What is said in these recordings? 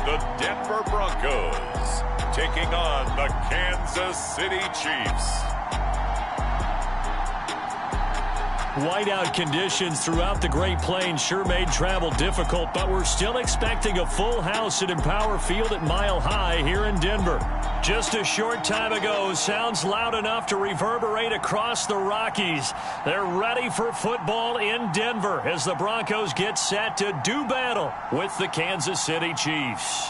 the Denver Broncos taking on the Kansas City Chiefs. Whiteout conditions throughout the Great Plains sure made travel difficult, but we're still expecting a full house at Empower Field at Mile High here in Denver. Just a short time ago, sounds loud enough to reverberate across the Rockies. They're ready for football in Denver as the Broncos get set to do battle with the Kansas City Chiefs.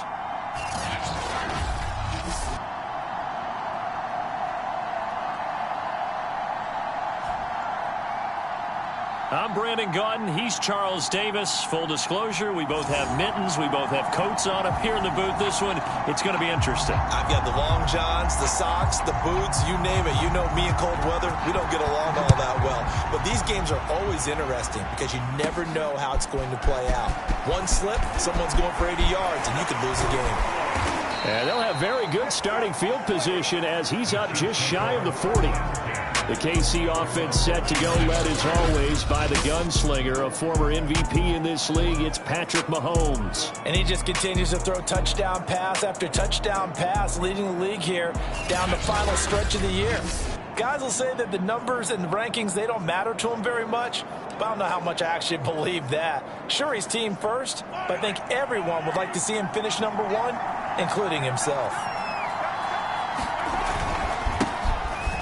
I'm Brandon Gaudin. He's Charles Davis. Full disclosure, we both have mittens. We both have coats on up here in the booth. This one, it's going to be interesting. I've got the long johns, the socks, the boots, you name it. You know me in cold weather, we don't get along all that well. But these games are always interesting because you never know how it's going to play out. One slip, someone's going for 80 yards, and you could lose a game. And they'll have very good starting field position as he's up just shy of the 40. The KC offense set to go, led as always by the gunslinger, a former MVP in this league. It's Patrick Mahomes. And he just continues to throw touchdown pass after touchdown pass, leading the league here down the final stretch of the year. Guys will say that the numbers and rankings, they don't matter to him very much, but I don't know how much I actually believe that. Sure, he's team first, but I think everyone would like to see him finish number one, including himself.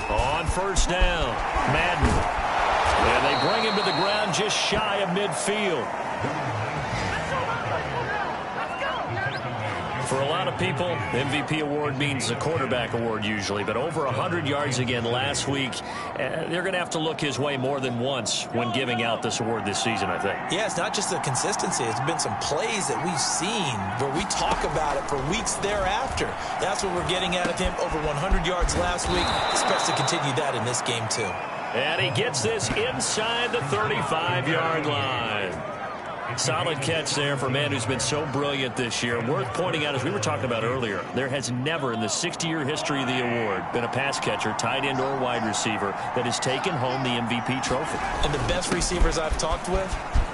On first down, Madden. And they bring him to the ground just shy of midfield. For a lot of people, the MVP award means a quarterback award usually, but over 100 yards again last week. They're going to have to look his way more than once when giving out this award this season, I think. Yeah, it's not just the consistency. It's been some plays that we've seen where we talk about it for weeks thereafter. That's what we're getting out of him. Over 100 yards last week. Expects to continue that in this game, too. And he gets this inside the 35-yard line. Solid catch there for a man who's been so brilliant this year. Worth pointing out, as we were talking about earlier, there has never in the 60-year history of the award been a pass catcher, tight end, or wide receiver that has taken home the MVP trophy. And the best receivers I've talked with,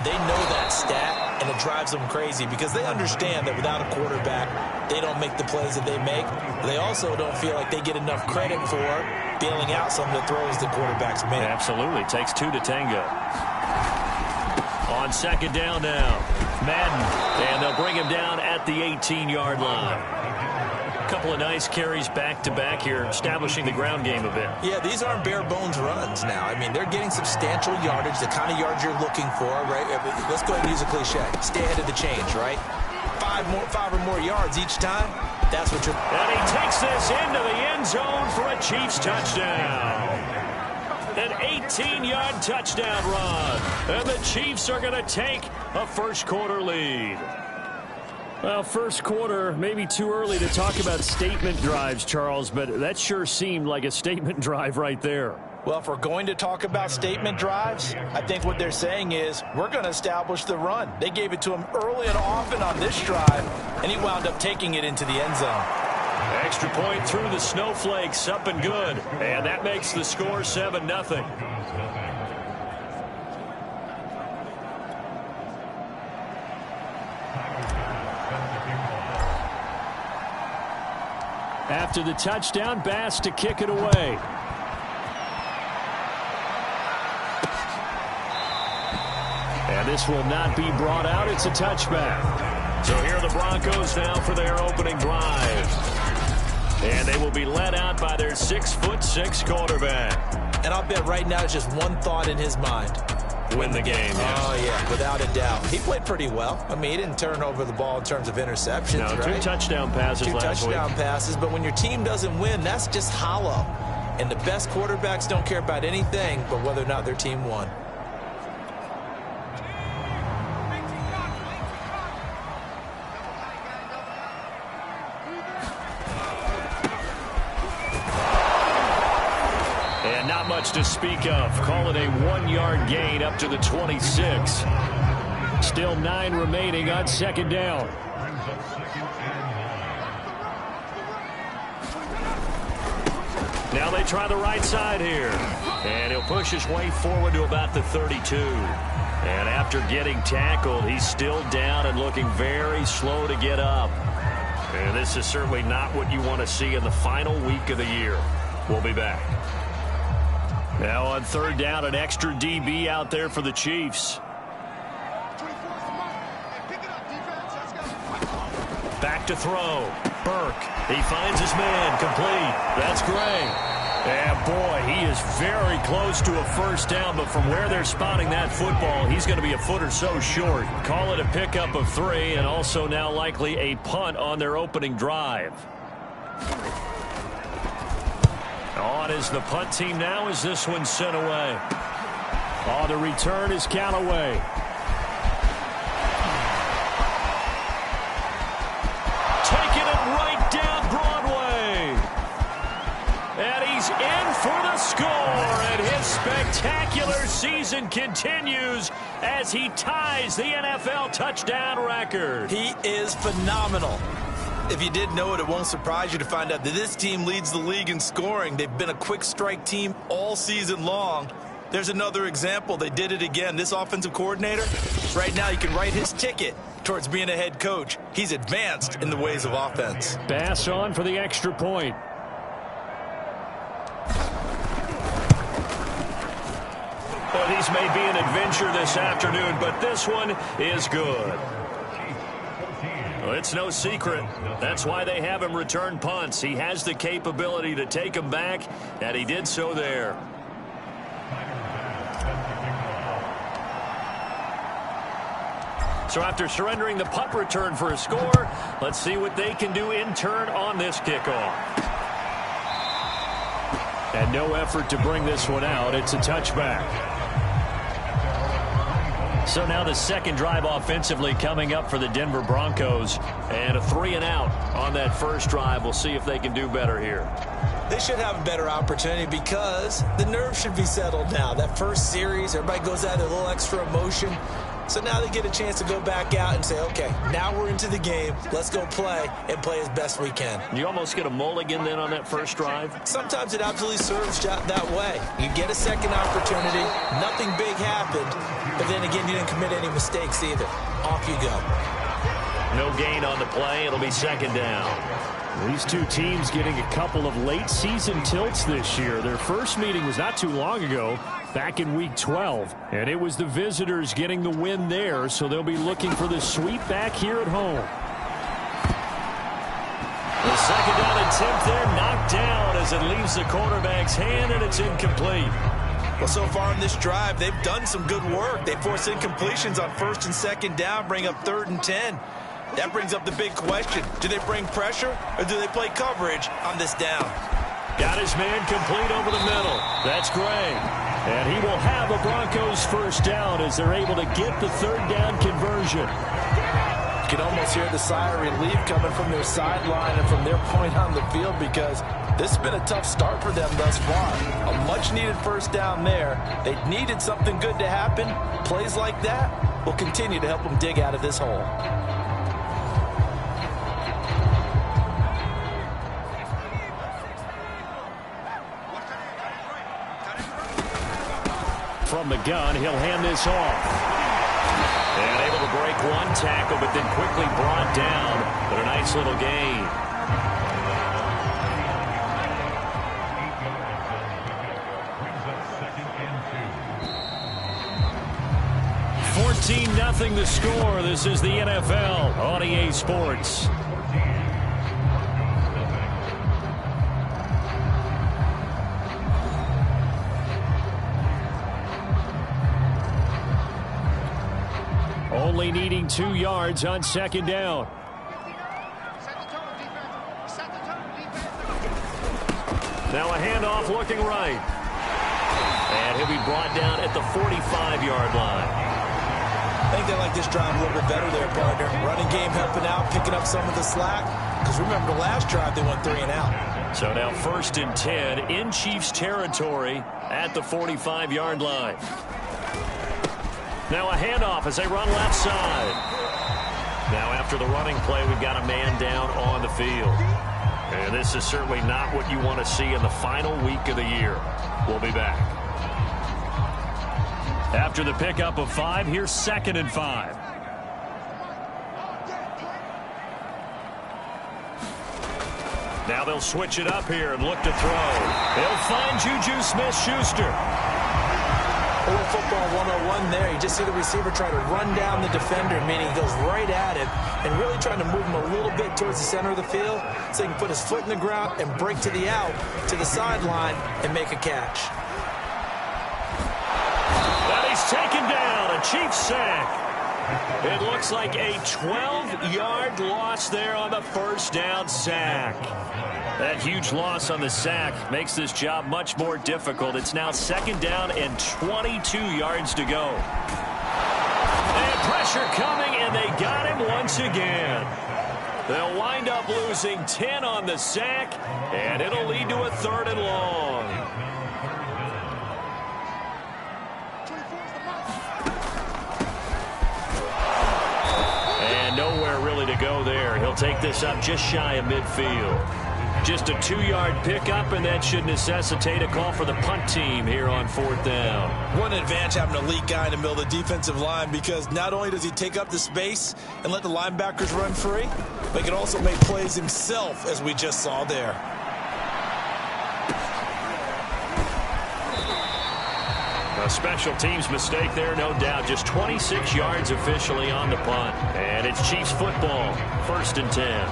they know that stat, and it drives them crazy because they understand that without a quarterback, they don't make the plays that they make. They also don't feel like they get enough credit for bailing out some of the throws the quarterbacks make. Absolutely. Takes two to tango. On second down now, Madden, and they'll bring him down at the 18-yard line. A couple of nice carries back-to-back here, establishing the ground game a bit. Yeah, these aren't bare-bones runs now. I mean, they're getting substantial yardage, the kind of yards you're looking for, right? Let's go ahead and use a cliche. Stay ahead of the change, right? Five or more yards each time, that's what you're... And he takes this into the end zone for a Chiefs touchdown. An 18-yard touchdown run. And the Chiefs are going to take a first-quarter lead. Well, first quarter, maybe too early to talk about statement drives, Charles, but that sure seemed like a statement drive right there. Well, if we're going to talk about statement drives, I think what they're saying is we're going to establish the run. They gave it to him early and often on this drive, and he wound up taking it into the end zone. Extra point through the snowflakes, up and good. And that makes the score 7-0. After the touchdown, Bass to kick it away. And this will not be brought out. It's a touchback. So here are the Broncos now for their opening drive. And they will be led out by their 6'6" quarterback. And I'll bet right now it's just one thought in his mind. Win the game. Yeah. Oh, yeah, without a doubt. He played pretty well. I mean, he didn't turn over the ball in terms of interceptions, no, right? Two touchdown passes last week. 2 touchdown passes, but when your team doesn't win, that's just hollow. And the best quarterbacks don't care about anything but whether or not their team won. Not much to speak of. Call it a 1-yard gain up to the 26. Still 9 remaining on second down. Now they try the right side here. And he'll push his way forward to about the 32. And after getting tackled, he's still down and looking very slow to get up. And this is certainly not what you want to see in the final week of the year. We'll be back. Now on third down, an extra DB out there for the Chiefs. Back to throw. Burke. He finds his man. Complete. That's Gray. And boy, he is very close to a first down, but from where they're spotting that football, he's going to be a foot or so short. Call it a pickup of 3, and also now likely a punt on their opening drive. On is the punt team now as this one's sent away. Oh, the return is Callaway. Taking it right down Broadway. And he's in for the score. And his spectacular season continues as he ties the NFL touchdown record. He is phenomenal. If you didn't know it, it won't surprise you to find out that this team leads the league in scoring. They've been a quick strike team all season long. There's another example. They did it again. This offensive coordinator, right now you can write his ticket towards being a head coach. He's advanced in the ways of offense. Bass on for the extra point. Well, these may be an adventure this afternoon, but this one is good. Well, it's no secret. That's why they have him return punts. He has the capability to take them back, and he did so there. So after surrendering the punt return for a score, let's see what they can do in turn on this kickoff. And no effort to bring this one out. It's a touchback. So now the second drive offensively coming up for the Denver Broncos. And a 3-and-out on that first drive. We'll see if they can do better here. They should have a better opportunity because the nerves should be settled now. That first series, everybody goes out with a little extra emotion. So now they get a chance to go back out and say, okay, now we're into the game. Let's go play and play as best we can. You almost get a mulligan then on that first drive? Sometimes it absolutely serves that way. You get a second opportunity. Nothing big happened. But then again, you didn't commit any mistakes either. Off you go. No gain on the play. It'll be second down. These two teams getting a couple of late season tilts this year. Their first meeting was not too long ago, back in week 12. And it was the visitors getting the win there, so they'll be looking for the sweep back here at home. The second down attempt there knocked down as it leaves the quarterback's hand, and it's incomplete. Well, so far in this drive, they've done some good work. They force incompletions on first and second down, bring up 3rd and 10. That brings up the big question. Do they bring pressure or do they play coverage on this down? Got his man complete over the middle. That's Gray. And he will have a Broncos first down as they're able to get the 3rd down conversion. You can almost hear the sigh of relief coming from their sideline and from their point on the field because this has been a tough start for them thus far. A much-needed first down there. They needed something good to happen. Plays like that will continue to help them dig out of this hole. From the gun, he'll hand this off. And able to break one tackle, but then quickly brought down. But a nice little gain. 14-0 the score. This is the NFL on EA Sports. Only needing 2 yards on second down. Now a handoff looking right. And he'll be brought down at the 45-yard line. I think they like this drive a little bit better there, partner. Running game helping out, picking up some of the slack. Because remember the last drive, they went 3-and-out. So now 1st and 10 in Chiefs territory at the 45-yard line. Now a handoff as they run left side. Now after the running play, we've got a man down on the field. And this is certainly not what you want to see in the final week of the year. We'll be back. After the pickup of 5, here's 2nd and 5. Now they'll switch it up here and look to throw. They'll find Juju Smith-Schuster. A little football 101 there. You just see the receiver try to run down the defender, meaning he goes right at him and really trying to move him a little bit towards the center of the field so he can put his foot in the ground and break to the out, to the sideline, and make a catch. And he's taken down. A Chiefs sack. It looks like a 12-yard loss there on the first down sack. That huge loss on the sack makes this job much more difficult. It's now 2nd down and 22 yards to go. And pressure coming, and they got him once again. They'll wind up losing 10 on the sack, and it'll lead to a 3rd and long. And nowhere really to go there. He'll take this up just shy of midfield. Just a 2-yard pickup, and that should necessitate a call for the punt team here on 4th down. What an advantage having an elite guy in the middle of the defensive line, because not only does he take up the space and let the linebackers run free, but he can also make plays himself, as we just saw there. A special teams mistake there, no doubt. Just 26 yards officially on the punt. And it's Chiefs football, 1st and 10.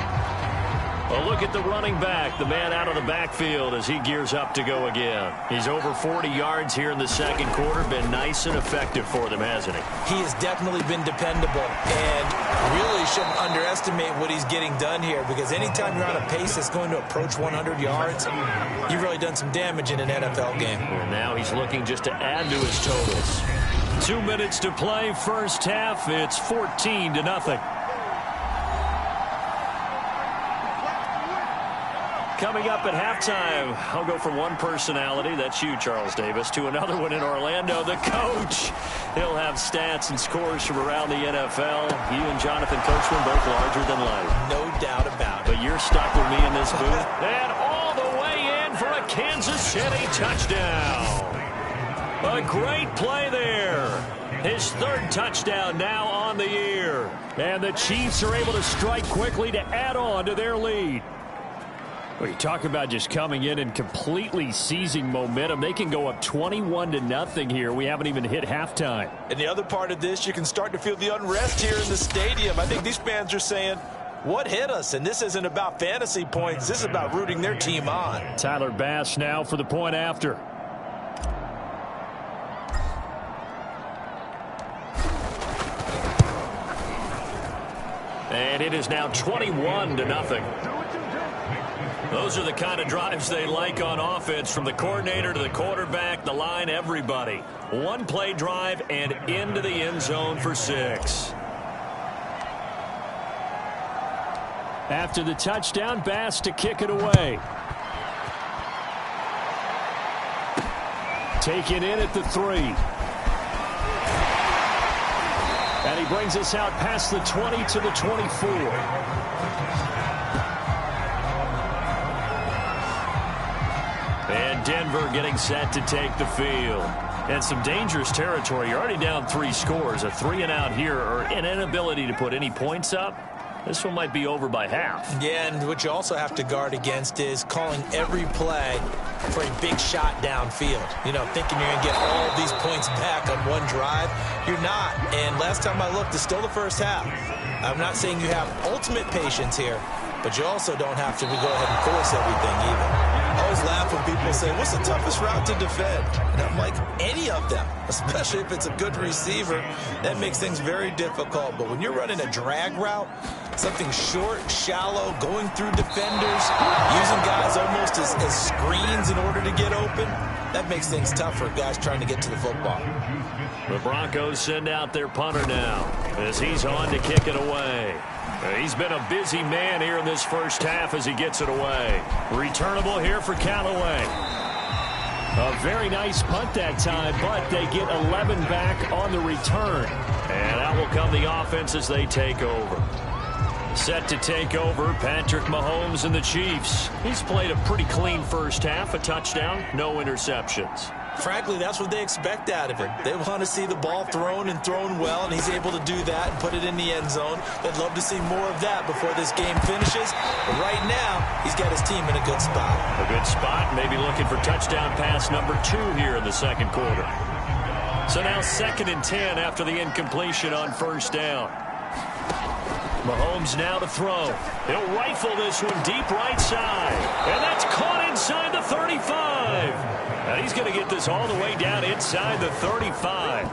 A look at the running back, the man out of the backfield as he gears up to go again. He's over 40 yards here in the 2nd quarter. Been nice and effective for them, hasn't he? He has definitely been dependable, and really shouldn't underestimate what he's getting done here, because anytime you're on a pace that's going to approach 100 yards, you've really done some damage in an NFL game. And now he's looking just to add to his totals. 2 minutes to play, first half. It's 14-0. Coming up at halftime, I'll go from one personality, that's you, Charles Davis, to another one in Orlando, the coach. He'll have stats and scores from around the NFL. You and Jonathan Coachman both larger than life. No doubt about it. But you're stuck with me in this booth. And all the way in for a Kansas City touchdown. A great play there. His 3rd touchdown now on the year. And the Chiefs are able to strike quickly to add on to their lead. Well, you talk about just coming in and completely seizing momentum. They can go up 21-0 here. We haven't even hit halftime. And the other part of this, you can start to feel the unrest here in the stadium. I think these fans are saying, what hit us? And this isn't about fantasy points. This is about rooting their team on. Tyler Bass now for the point after. And it is now 21-0. Those are the kind of drives they like on offense, from the coordinator to the quarterback, the line, everybody. One play drive and into the end zone for 6. After the touchdown, Bass to kick it away. Taken in at the 3. And he brings us out past the 20 to the 24. And Denver getting set to take the field. And some dangerous territory. You're already down 3 scores. A 3-and-out here, or an inability to put any points up. This one might be over by half. Yeah, and what you also have to guard against is calling every play for a big shot downfield. You know, thinking you're going to get all these points back on one drive. You're not. And last time I looked, it's still the first half. I'm not saying you have ultimate patience here, but you also don't have to go ahead and force everything either. I always laugh when people say, what's the toughest route to defend? And I'm like, any of them, especially if it's a good receiver. That makes things very difficult. But when you're running a drag route, something short, shallow, going through defenders, using guys almost as screens in order to get open, that makes things tough for guys trying to get to the football. The Broncos send out their punter now as he's on to kick it away. He's been a busy man here in this first half as he gets it away. Returnable here for Callaway. A very nice punt that time, but they get 11 back on the return. And out will come the offense as they take over. Set to take over, Patrick Mahomes and the Chiefs. He's played a pretty clean first half, a touchdown, no interceptions. Frankly, that's what they expect out of him. They want to see the ball thrown and thrown well, and he's able to do that and put it in the end zone. They'd love to see more of that before this game finishes. But right now, he's got his team in a good spot. A good spot, maybe looking for touchdown pass number 2 here in the second quarter. So now 2nd and 10 after the incompletion on first down. Mahomes now to throw. He'll rifle this one deep right side. And that's caught inside the 35. And he's going to get this all the way down inside the 35.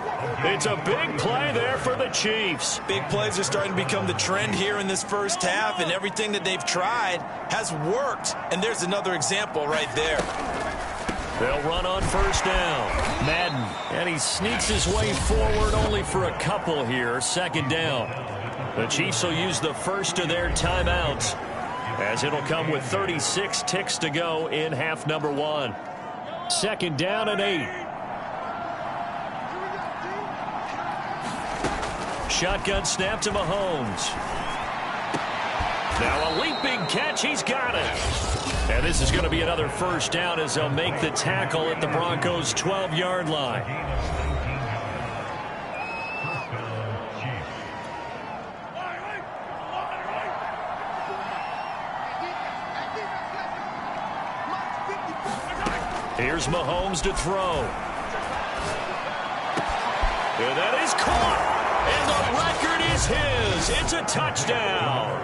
It's a big play there for the Chiefs. Big plays are starting to become the trend here in this first half, and everything that they've tried has worked. And there's another example right there. They'll run on first down. Madden, and he sneaks his way forward only for a couple here. 2nd down. The Chiefs will use the first of their timeouts, as it'll come with 36 ticks to go in half number 1. 2nd down and 8. Shotgun snap to Mahomes. Now a leaping catch. He's got it. And this is going to be another first down as they'll make the tackle at the Broncos' 12-yard line. Here's Mahomes to throw. And that is caught. And the record is his. It's a touchdown.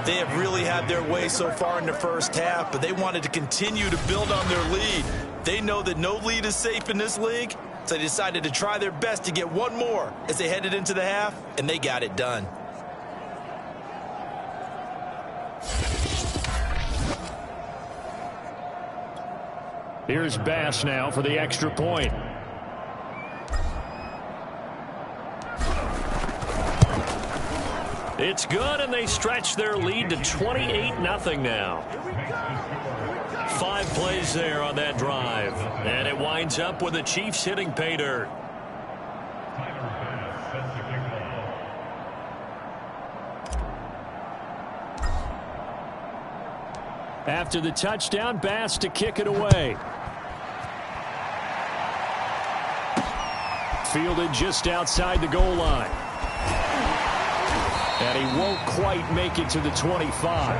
They have really had their way so far in the first half, but they wanted to continue to build on their lead. They know that no lead is safe in this league, so they decided to try their best to get one more as they headed into the half, and they got it done. Here's Bass now for the extra point. It's good, and they stretch their lead to 28-0 now. 5 plays there on that drive. And it winds up with the Chiefs hitting pay dirt. After the touchdown, Bass to kick it away. Fielded just outside the goal line. And he won't quite make it to the 25.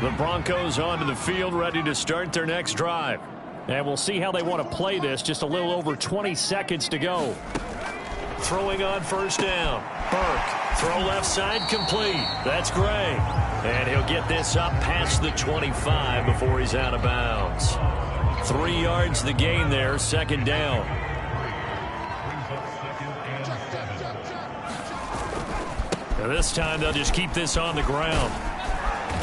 The Broncos onto the field, ready to start their next drive. And we'll see how they want to play this. Just a little over 20 seconds to go. Throwing on first down. Burke. Throw left side complete. That's Gray. And he'll get this up past the 25 before he's out of bounds. 3 yards the gain there, 2nd down. And this time they'll just keep this on the ground.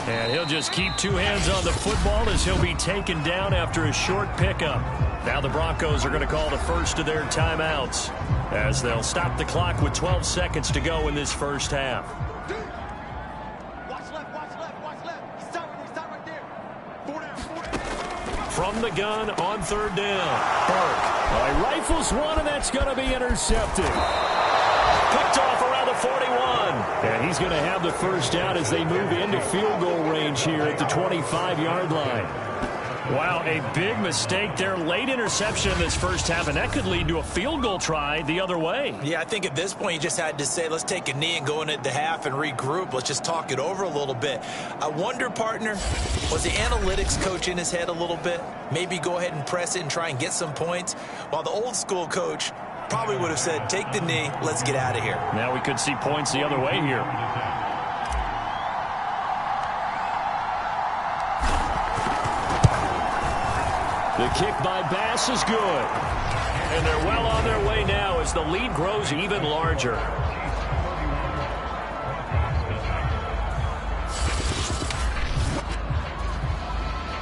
And he'll just keep 2 hands on the football as he'll be taken down after a short pickup. Now the Broncos are going to call the first of their timeouts as they'll stop the clock with 12 seconds to go in this first half. From the gun on 3rd down. Burke. Well, he rifles one, and that's going to be intercepted. Picked off around the 41. And he's going to have the first down as they move into field goal range here at the 25-yard line. Wow, a big mistake there. Late interception in this first half, and that could lead to a field goal try the other way. Yeah, I think at this point you just had to say, let's take a knee and go into the half and regroup. Let's just talk it over a little bit. I wonder, partner, was the analytics coach in his head a little bit? Maybe go ahead and press it and try and get some points? While the old school coach probably would have said, take the knee, let's get out of here. Now we could see points the other way here. The kick by Bass is good. And they're well on their way now as the lead grows even larger.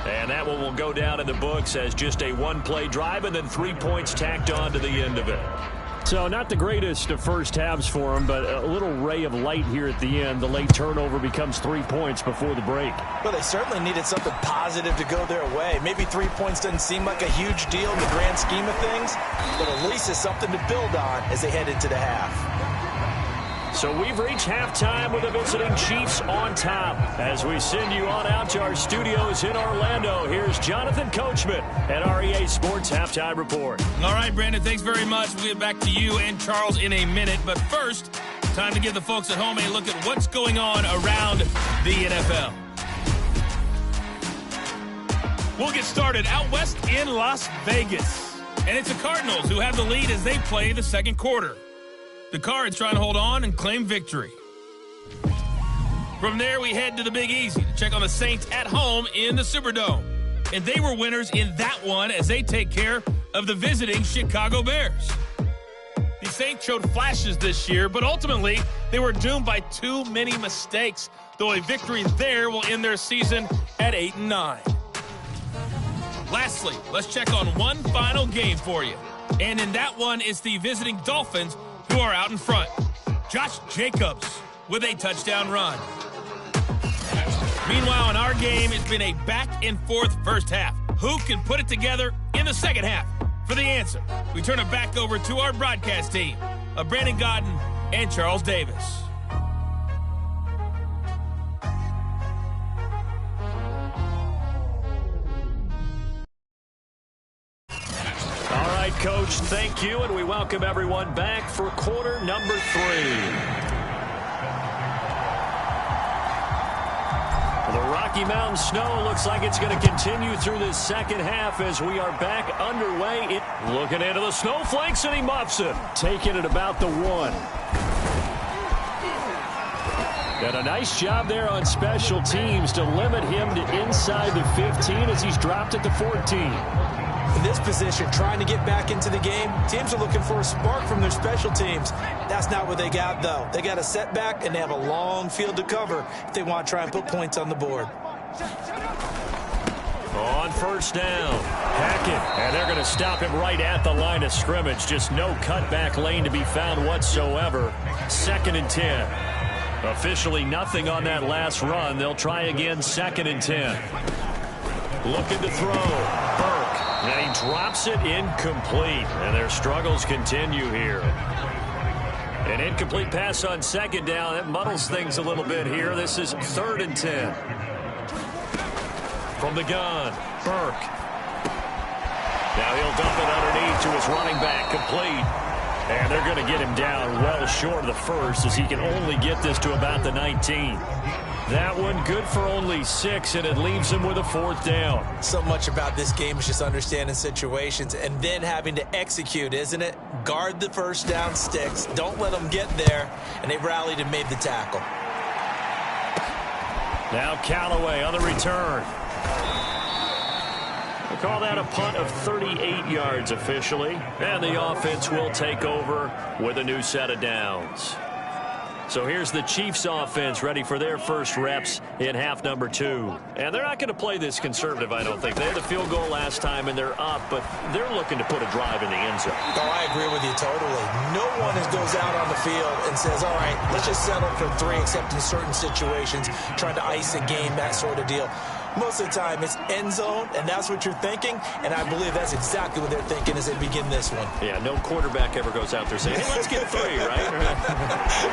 And that one will go down in the books as just a one-play drive and then 3 points tacked on to the end of it. So not the greatest of first halves for them, but a little ray of light here at the end. The late turnover becomes 3 points before the break. Well, they certainly needed something positive to go their way. Maybe 3 points doesn't seem like a huge deal in the grand scheme of things, but at least it's something to build on as they head into the half. So we've reached halftime with the visiting Chiefs on top. As we send you on out to our studios in Orlando, here's Jonathan Coachman at REA Sports Halftime Report. All right, Brandon, thanks very much. We'll get back to you and Charles in a minute. But first, time to give the folks at home a look at what's going on around the NFL. We'll get started out west in Las Vegas. And it's the Cardinals who have the lead as they play the second quarter. The Cards trying to hold on and claim victory. From there, we head to the Big Easy to check on the Saints at home in the Superdome. And they were winners in that one as they take care of the visiting Chicago Bears. The Saints showed flashes this year, but ultimately they were doomed by too many mistakes, though a victory there will end their season at 8-9. Lastly, let's check on one final game for you. And in that one, it's the visiting Dolphins who are out in front. Josh Jacobs with a touchdown run. Meanwhile, in our game, it's been a back-and-forth first half. Who can put it together in the second half? For the answer, we turn it back over to our broadcast team of Brandon Godden and Charles Davis. Coach, thank you, and we welcome everyone back for quarter number 3. The Rocky Mountain snow looks like it's going to continue through this second half as we are back underway. Looking into the snowflakes, and he muffs it, taking it about the 1. And a nice job there on special teams to limit him to inside the 15 as he's dropped at the 14. In this position, trying to get back into the game, teams are looking for a spark from their special teams. That's not what they got, though. They got a setback, and they have a long field to cover if they want to try and put points on the board. On first down, Hackett, and they're going to stop him right at the line of scrimmage. Just no cutback lane to be found whatsoever. 2nd and 10. Officially nothing on that last run. They'll try again, 2nd and 10. Looking to throw, Burke. And he drops it incomplete, and their struggles continue here. An incomplete pass on 2nd down. That muddles things a little bit here. This is 3rd and 10. From the gun, Burke. Now he'll dump it underneath to his running back, complete. And they're going to get him down well short of the first as he can only get this to about the 19. That one good for only 6, and it leaves him with a 4th down. So much about this game is just understanding situations and then having to execute, isn't it? Guard the first down sticks. Don't let them get there. And they rallied and made the tackle. Now Callaway on the return. We'll call that a punt of 38 yards officially. And the offense will take over with a new set of downs. So here's the Chiefs offense ready for their first reps in half number 2. And they're not going to play this conservative, I don't think. They had the field goal last time, and they're up, but they're looking to put a drive in the end zone. Oh, I agree with you totally. No one goes out on the field and says, all right, let's just settle for 3, except in certain situations, trying to ice a game, that sort of deal. Most of the time, it's end zone, and that's what you're thinking, and I believe that's exactly what they're thinking as they begin this one. Yeah, no quarterback ever goes out there saying, hey, let's get 3, right?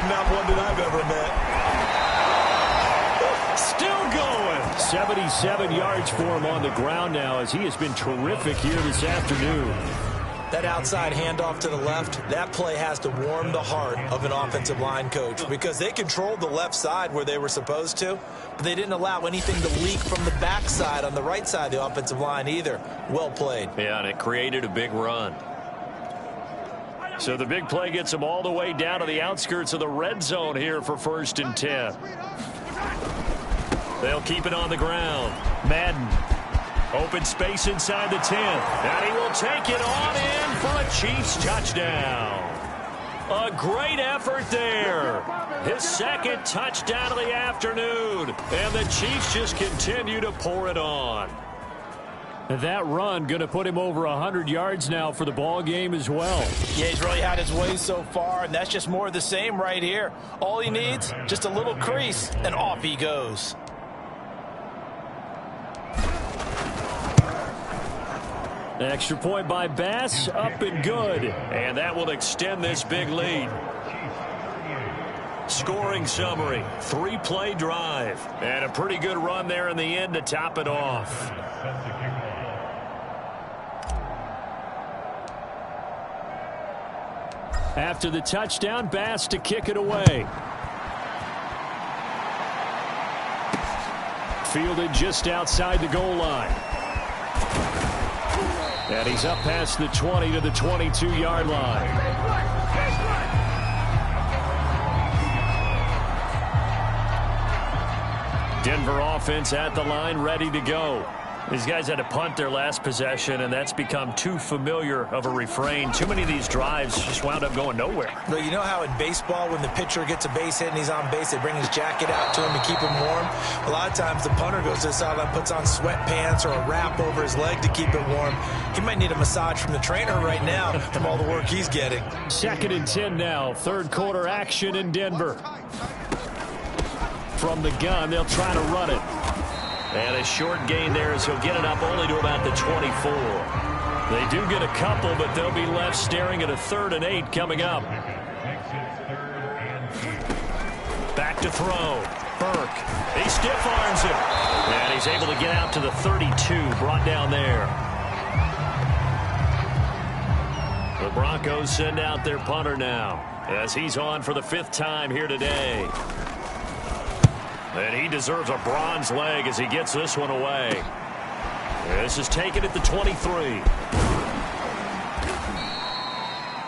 Not one that I've ever met. Still going. 77 yards for him on the ground now as he has been terrific here this afternoon. That outside handoff to the left, that play has to warm the heart of an offensive line coach because they controlled the left side where they were supposed to, but they didn't allow anything to leak from the backside on the right side of the offensive line either. Well played. Yeah, and it created a big run. So the big play gets them all the way down to the outskirts of the red zone here for 1st and 10. They'll keep it on the ground. Madden. Open space inside the 10. And he will take it on in for a Chiefs touchdown. A great effort there. His 2nd touchdown of the afternoon. And the Chiefs just continue to pour it on. That run going to put him over 100 yards now for the ball game as well. Yeah, he's really had his way so far, and that's just more of the same right here. All he needs, just a little crease, and off he goes. Extra point by Bass, up and good. And that will extend this big lead. Scoring summary, 3-play drive. And a pretty good run there in the end to top it off. After the touchdown, Bass to kick it away. Fielded just outside the goal line. And he's up past the 20 to the 22-yard line. Denver offense at the line, ready to go. These guys had to punt their last possession, and that's become too familiar of a refrain. Too many of these drives just wound up going nowhere. Well, you know how in baseball, when the pitcher gets a base hit and he's on base, they bring his jacket out to him to keep him warm? A lot of times the punter goes to the sideline, puts on sweatpants or a wrap over his leg to keep it warm. He might need a massage from the trainer right now from all the work he's getting. 2nd and 10 now. Third quarter action in Denver. From the gun, they'll try to run it. And a short gain there as he'll get it up only to about the 24. They do get a couple, but they'll be left staring at a 3rd and 8 coming up. Back to throw. Burke. He stiff arms him. And he's able to get out to the 32, brought down there. The Broncos send out their punter now as he's on for the 5th time here today. And he deserves a bronze leg as he gets this one away. This is taken at the 23.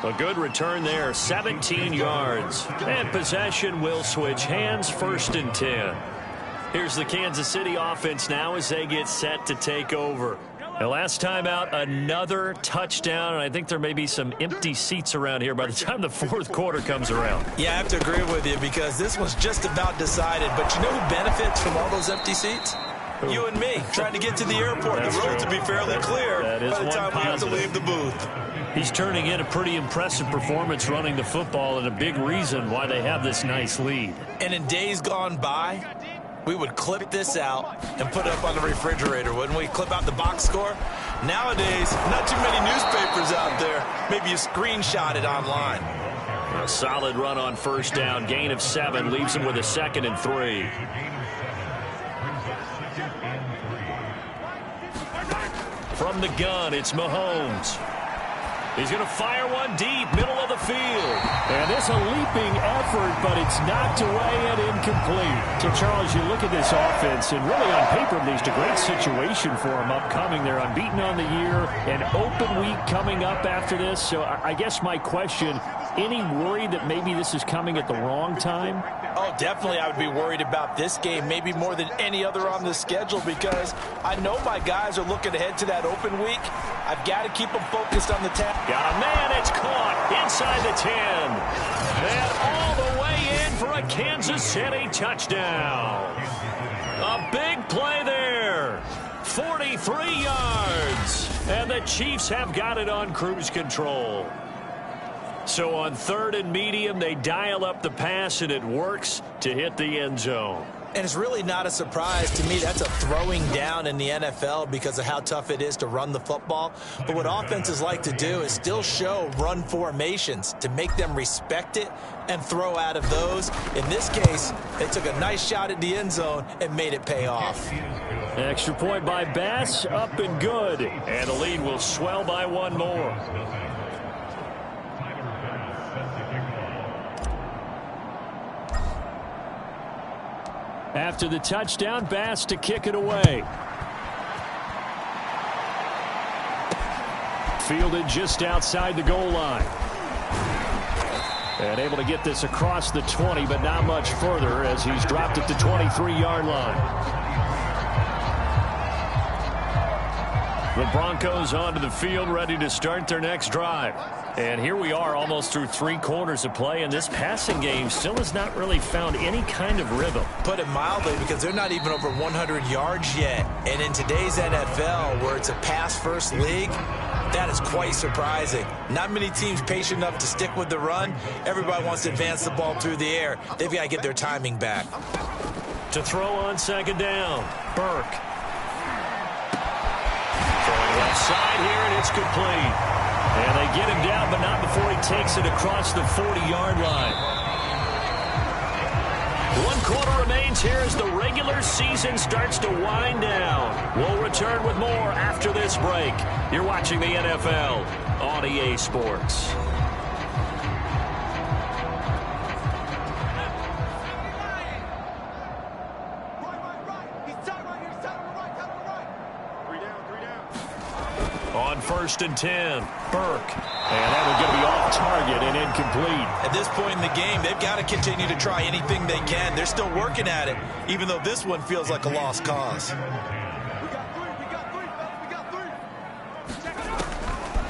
A good return there, 17 yards. And possession will switch hands, 1st and 10. Here's the Kansas City offense now as they get set to take over. The last time out, another touchdown, and I think there may be some empty seats around here by the time the 4th quarter comes around. Yeah, I have to agree with you because this one's just about decided. But you know who benefits from all those empty seats? Ooh. You and me, trying to get to the airport. The roads will be fairly clear by the time we have to leave the booth. He's turning in a pretty impressive performance running the football, and a big reason why they have this nice lead. And in days gone by, we would clip this out and put it up on the refrigerator, wouldn't we? Clip out the box score. Nowadays, not too many newspapers out there. Maybe you screenshot it online. A solid run on 1st down. Gain of 7 leaves him with a 2nd and 3. From the gun, it's Mahomes. He's going to fire one deep, middle of the field. And this a leaping effort, but it's knocked away and incomplete. So, Charles, you look at this offense, and really on paper, at least a great situation for them upcoming. They're unbeaten on the year, an open week coming up after this. So I guess my question, any worry that maybe this is coming at the wrong time? Oh, definitely I would be worried about this game, maybe more than any other on the schedule, because I know my guys are looking ahead to that open week. I've got to keep them focused on the task. Got a man, it's caught inside the 10. And all the way in for a Kansas City touchdown. A big play there. 43 yards. And the Chiefs have got it on cruise control. So on 3rd and medium, they dial up the pass, and it works to hit the end zone. And it's really not a surprise to me. That's a throwing down in the NFL because of how tough it is to run the football. But what offenses like to do is still show run formations to make them respect it and throw out of those. In this case, they took a nice shot at the end zone and made it pay off. Extra point by Bass, up and good. And the lead will swell by 1 more. After the touchdown, Bass to kick it away. Fielded just outside the goal line. And able to get this across the 20, but not much further as he's dropped at the 23-yard line. The Broncos onto the field, ready to start their next drive. And here we are almost through 3 quarters of play, and this passing game still has not really found any kind of rhythm. Put it mildly, because they're not even over 100 yards yet. And in today's NFL, where it's a pass-first league, that is quite surprising. Not many teams patient enough to stick with the run. Everybody wants to advance the ball through the air. They've got to get their timing back. To throw on 2nd down, Burke. Throwing left side here, and it's complete. And they get him down, but not before he takes it across the 40-yard line. One quarter remains here as the regular season starts to wind down. We'll return with more after this break. You're watching the NFL on EA Sports. On 1st and 10, Burke. And that one's going to be off target and incomplete. At this point in the game, they've got to continue to try anything they can. They're still working at it, even though this one feels like a lost cause.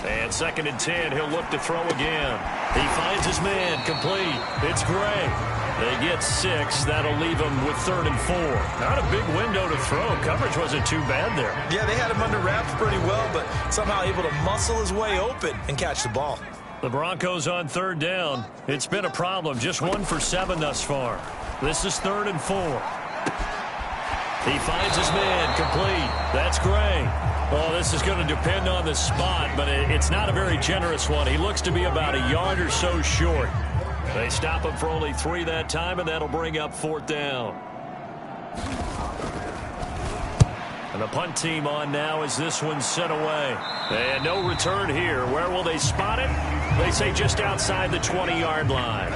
And 2nd and 10, he'll look to throw again. He finds his man, complete. It's Gray. They get 6. That'll leave them with 3rd and 4. Not a big window to throw. Coverage wasn't too bad there. Yeah, they had him under wraps pretty well, but somehow able to muscle his way open and catch the ball. The Broncos on 3rd down. It's been a problem. Just 1 for 7 thus far. This is 3rd and 4. He finds his man, complete. That's Gray. Oh, this is going to depend on the spot, but it's not a very generous one. He looks to be about a yard or so short. They stop him for only 3 that time, and that'll bring up 4th down. And the punt team on now as this one's sent away. And no return here. Where will they spot it? They say just outside the 20-yard line.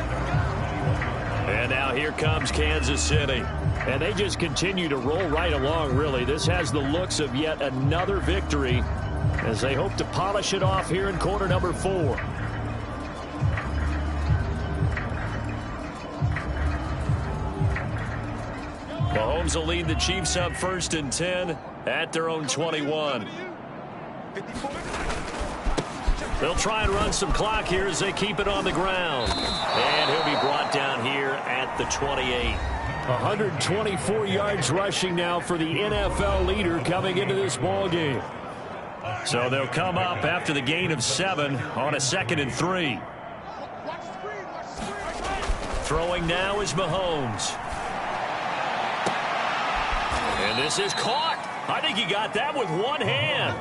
And now here comes Kansas City. And they just continue to roll right along, really. This has the looks of yet another victory as they hope to polish it off here in quarter number 4. Mahomes will lead the Chiefs up 1st and 10 at their own 21. They'll try and run some clock here as they keep it on the ground. And he'll be brought down here at the 28. 124 yards rushing now for the NFL leader coming into this ball game. So they'll come up after the gain of 7 on a 2nd and 3. Throwing now is Mahomes. And this is caught. I think he got that with one hand.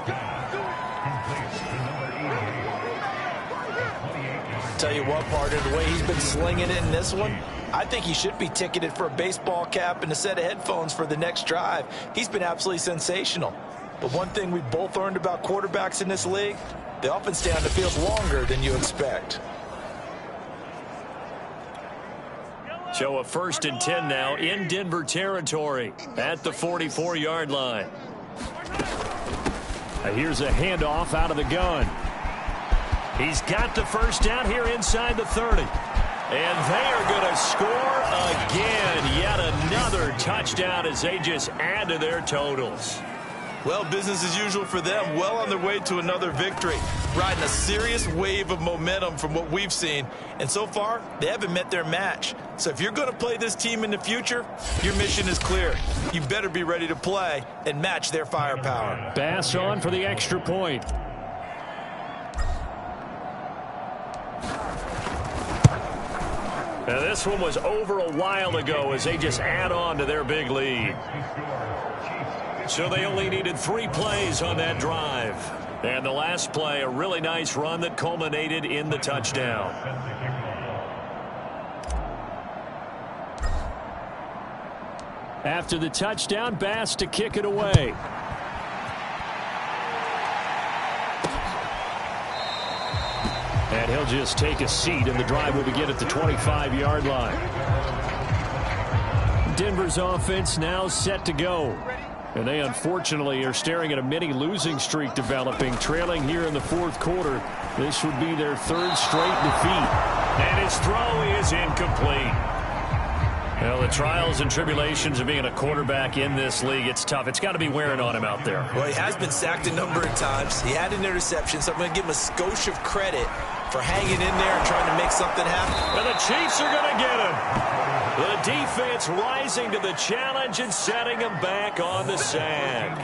Tell you what, partner, the way he's been slinging it in this one, I think he should be ticketed for a baseball cap and a set of headphones for the next drive. He's been absolutely sensational. But one thing we both learned about quarterbacks in this league, they often stay on the field longer than you expect. So a 1st and 10 now in Denver territory at the 44-yard line. Here's a handoff out of the gun. He's got the 1st down here inside the 30. And they are going to score again. Yet another touchdown as they just add to their totals. Well, business as usual for them. Well on their way to another victory. Riding a serious wave of momentum from what we've seen. And so far, they haven't met their match. So if you're going to play this team in the future, your mission is clear. You better be ready to play and match their firepower. Bass on for the extra point. Now this one was over a while ago as they just add on to their big lead. So they only needed 3 plays on that drive. And the last play, a really nice run that culminated in the touchdown. After the touchdown, Bass to kick it away. And he'll just take a seat, and the drive will begin at the 25-yard line. Denver's offense now set to go. And they unfortunately are staring at a mini losing streak developing, trailing here in the 4th quarter. This would be their 3rd straight defeat. And his throw is incomplete. Well, the trials and tribulations of being a quarterback in this league, it's tough. It's got to be wearing on him out there. Well, he has been sacked a number of times. He had an interception, so I'm going to give him a skosh of credit for hanging in there and trying to make something happen. And the Chiefs are going to get him. The defense rising to the challenge and setting him back on the sack.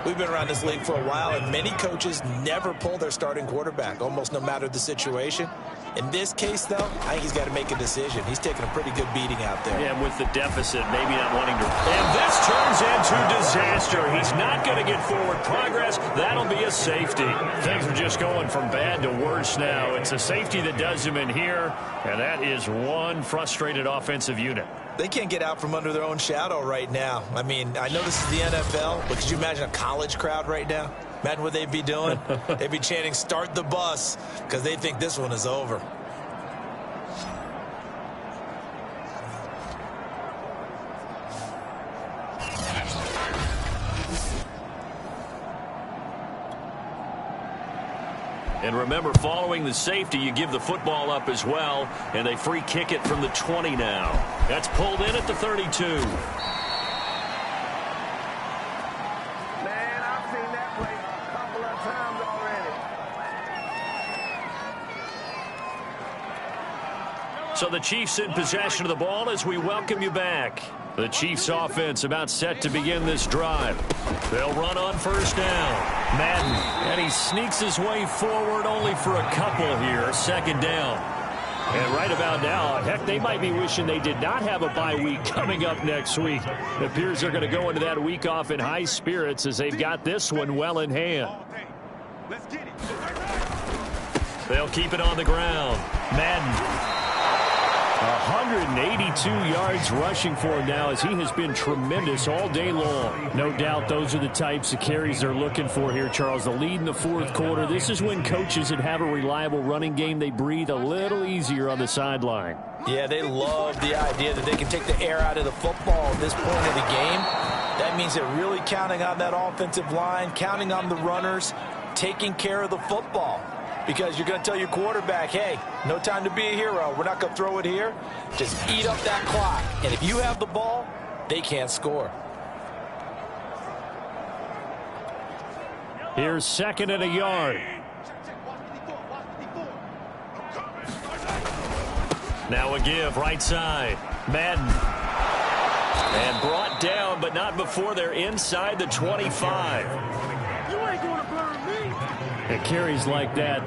We've been around this league for a while, and many coaches never pull their starting quarterback, almost no matter the situation. In this case, though, I think he's got to make a decision. He's taking a pretty good beating out there. Yeah, with the deficit, maybe not wanting to. And this turns into disaster. He's not going to get forward progress. That'll be a safety. Things are just going from bad to worse now. It's a safety that does him in here, and that is one frustrated offensive unit. They can't get out from under their own shadow right now. I mean, I know this is the NFL, but could you imagine a college crowd right now? Imagine what they'd be doing. They'd be chanting, "Start the bus," because they think this one is over. And remember, following the safety, you give the football up as well, and they free kick it from the 20 now. That's pulled in at the 32. Man, I've seen that play a couple of times already. So the Chiefs in possession of the ball as we welcome you back. The Chiefs offense about set to begin this drive. They'll run on first down. Madden, and he sneaks his way forward only for a couple here. Second down. And right about now, heck, they might be wishing they did not have a bye week coming up next week. It appears they're going to go into that week off in high spirits as they've got this one well in hand. They'll keep it on the ground. Madden. 182 yards rushing for him now as he has been tremendous all day long. No doubt those are the types of carries they're looking for here, Charles. The lead in the fourth quarter. This is when coaches that have a reliable running game, they breathe a little easier on the sideline. Yeah, they love the idea that they can take the air out of the football at this point of the game. That means they're really counting on that offensive line, counting on the runners, taking care of the football. Because you're going to tell your quarterback, hey, no time to be a hero. We're not going to throw it here. Just eat up that clock. And if you have the ball, they can't score. Here's second and a yard. Now a give, right side. Madden. And brought down, but not before they're inside the 25. You ain't going to burn me. It carries like that.